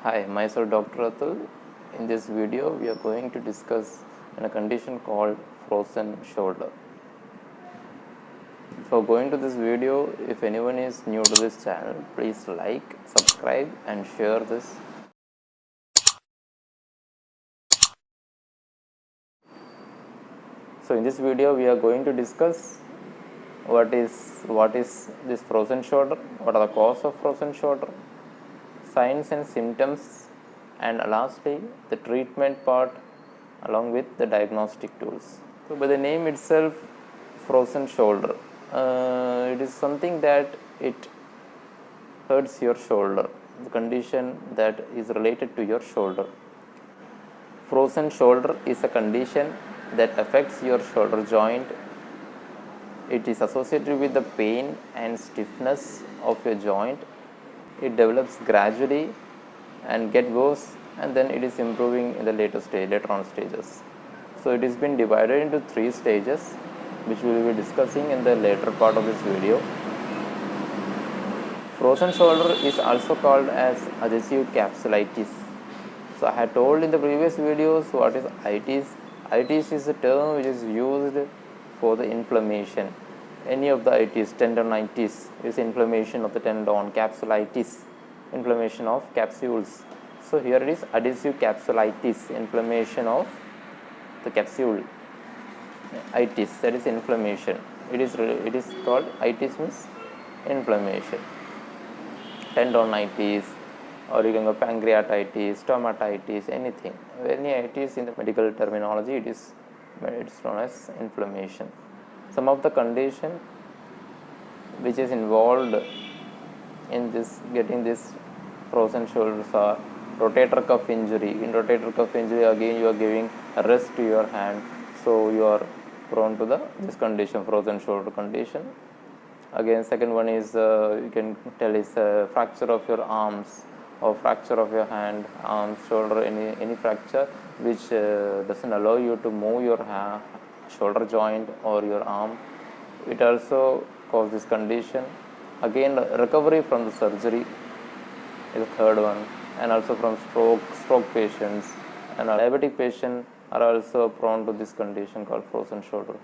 Hi, myself Dr. Atul. In this video, we are going to discuss a condition called frozen shoulder. Before going to this video, if anyone is new to this channel, please like, subscribe and share this. So in this video, we are going to discuss what is this frozen shoulder, what are the cause of frozen shoulder, signs and symptoms, and lastly the treatment part along with the diagnostic tools. So by the name itself, frozen shoulder, it is something that it hurts your shoulder, the condition that is related to your shoulder. Frozen shoulder is a condition that affects your shoulder joint. It is associated with the pain and stiffness of your joint. It develops gradually and get worse, and then it is improving in the later on stages. So it has been divided into 3 stages, which we will be discussing in the later part of this video. Frozen shoulder is also called as adhesive capsulitis. So I had told in the previous videos what is itis. Itis is a term which is used for the inflammation. Any of the itis, tendonitis is inflammation of the tendon, capsulitis, inflammation of capsules. So here it is adhesive capsulitis, inflammation of the capsule. Itis, that is inflammation. It is called itis means inflammation. Tendonitis, or you can go pancreatitis, stomatitis, anything. Any itis in the medical terminology, it's known as inflammation. Some of the condition which is involved in this getting this frozen shoulders are rotator cuff injury. In rotator cuff injury, again you are giving a rest to your hand, so you are prone to this condition, frozen shoulder condition. Again, second one is you can tell is fracture of your arms or fracture of your hand, arms, shoulder, any fracture which doesn't allow you to move your shoulder joint or your arm. It also causes this condition. Again, recovery from the surgery is the third one, and also from stroke patients and diabetic patients are also prone to this condition called frozen shoulder.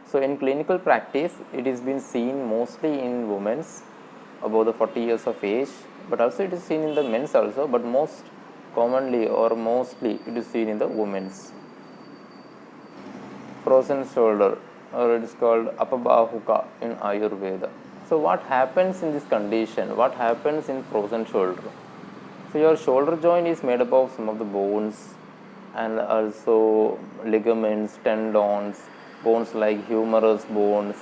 So in clinical practice, it is been seen mostly in women above the 40 years of age, but also it is seen in the men's also, but most commonly or mostly it is seen in the women's. Frozen shoulder, or it is called apabahuka in Ayurveda. So what happens in this condition? What happens in frozen shoulder? So your shoulder joint is made up of some of the bones and also ligaments, tendons, bones like humerus bones,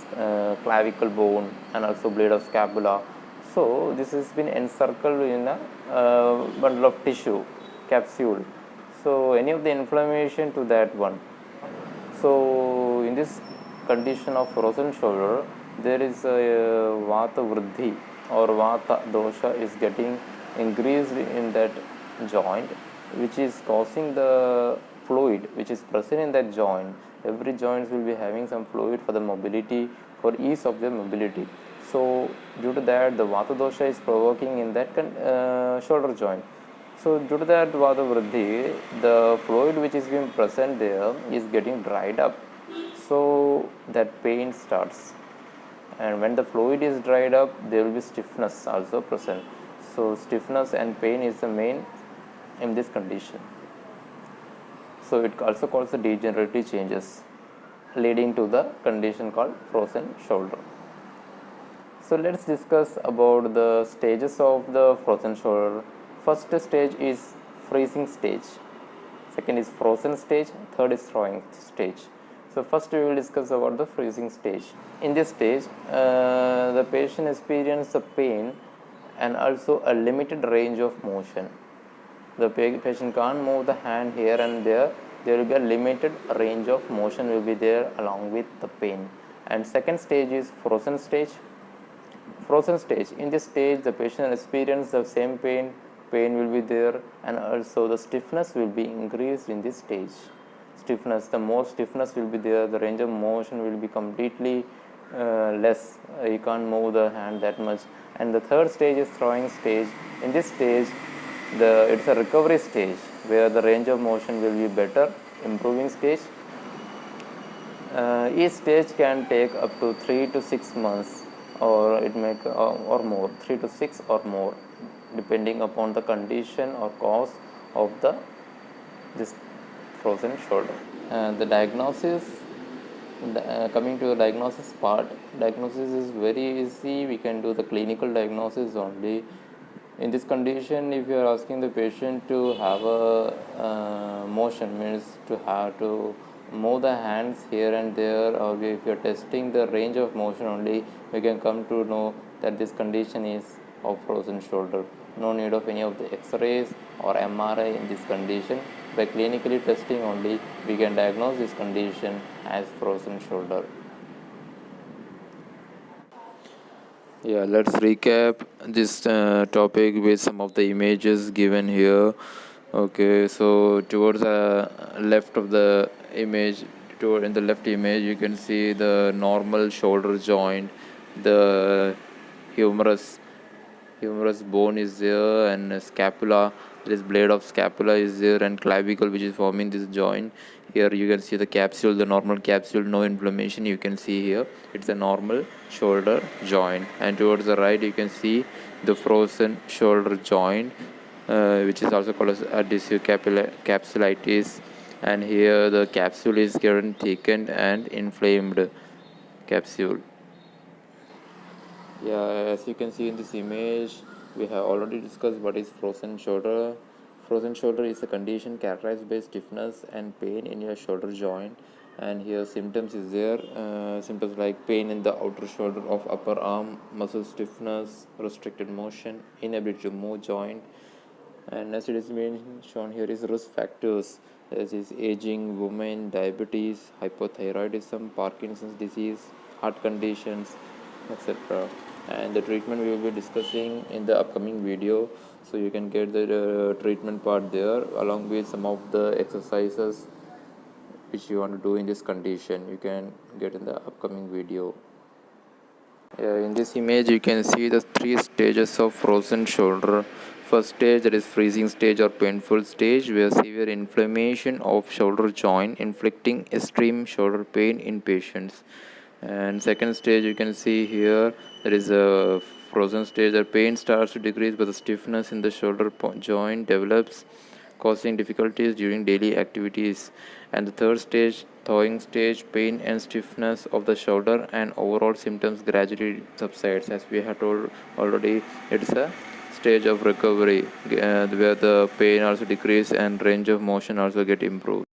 clavicle bone, and also blade of scapula. So this has been encircled in a bundle of tissue, capsule. So any of the inflammation to that one. So in this condition of frozen shoulder, there is a vata vruddhi or vata dosha is getting increased in that joint, which is causing the fluid which is present in that joint. Every joint will be having some fluid for the mobility, for ease of their mobility. So due to that, the vata dosha is provoking in that shoulder joint. So due to that vata vruddhi, the fluid which is being present there is getting dried up. So that pain starts, and when the fluid is dried up, there will be stiffness also present. So stiffness and pain is the main in this condition. So it also causes the degenerative changes leading to the condition called frozen shoulder. So let's discuss about the stages of the frozen shoulder. First stage is freezing stage, second is frozen stage, third is thawing stage. So first we will discuss about the freezing stage. In this stage, the patient experiences the pain and also a limited range of motion. The patient can't move the hand here and there. There will be a limited range of motion will be there along with the pain. And second stage is frozen stage. Frozen stage, in this stage the patient experiences the same pain will be there, and also the stiffness will be increased in this stage. Stiffness, the more stiffness will be there, the range of motion will be completely less, you can't move the hand that much. And the third stage is thawing stage. In this stage, it's a recovery stage where the range of motion will be better, improving stage. Each stage can take up to 3 to 6 months, or it may or more, 3 to 6 or more, depending upon the condition or cause of this frozen shoulder. The diagnosis, coming to the diagnosis part, diagnosis is very easy. We can do the clinical diagnosis only. In this condition, if you are asking the patient to have a motion, means to have to move the hands here and there, or if you are testing the range of motion only, we can come to know that this condition is of frozen shoulder. No need of any of the x-rays or MRI in this condition. By clinically testing only, we can diagnose this condition as frozen shoulder. Yeah, let's recap this topic with some of the images given here. Okay, so towards the left of the image, in the left image, you can see the normal shoulder joint, the humerus bone is there, and scapula, this blade of scapula is there, and clavicle, which is forming this joint. Here you can see the capsule, the normal capsule, no inflammation. You can see here it's a normal shoulder joint. And towards the right you can see the frozen shoulder joint, which is also called as adhesive capsulitis. And here the capsule is getting thickened and inflamed capsule. Yeah, as you can see in this image, we have already discussed what is frozen shoulder. Frozen shoulder is a condition characterized by stiffness and pain in your shoulder joint. And here symptoms is there, symptoms like pain in the outer shoulder of upper arm, muscle stiffness, restricted motion, inability to move joint. And as it is being shown here is risk factors, as is aging, women, diabetes, hypothyroidism, Parkinson's disease, heart conditions, etc. And the treatment we will be discussing in the upcoming video, so you can get the treatment part there along with some of the exercises which you want to do in this condition. You can get in the upcoming video. In this image you can see the 3 stages of frozen shoulder. First stage, that is freezing stage or painful stage, where severe inflammation of shoulder joint inflicting extreme shoulder pain in patients. And second stage, you can see here, there is a frozen stage. The pain starts to decrease, but the stiffness in the shoulder joint develops, causing difficulties during daily activities. And the third stage, thawing stage, pain and stiffness of the shoulder and overall symptoms gradually subsides. As we have told already, it's a stage of recovery where the pain also decrease and range of motion also get improved.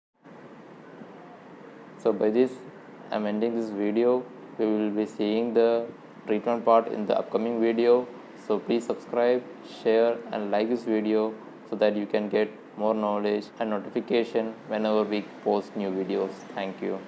So by this I'm ending this video. We will be seeing the treatment part in the upcoming video. So please subscribe, share and like this video so that you can get more knowledge and notification whenever we post new videos. Thank you.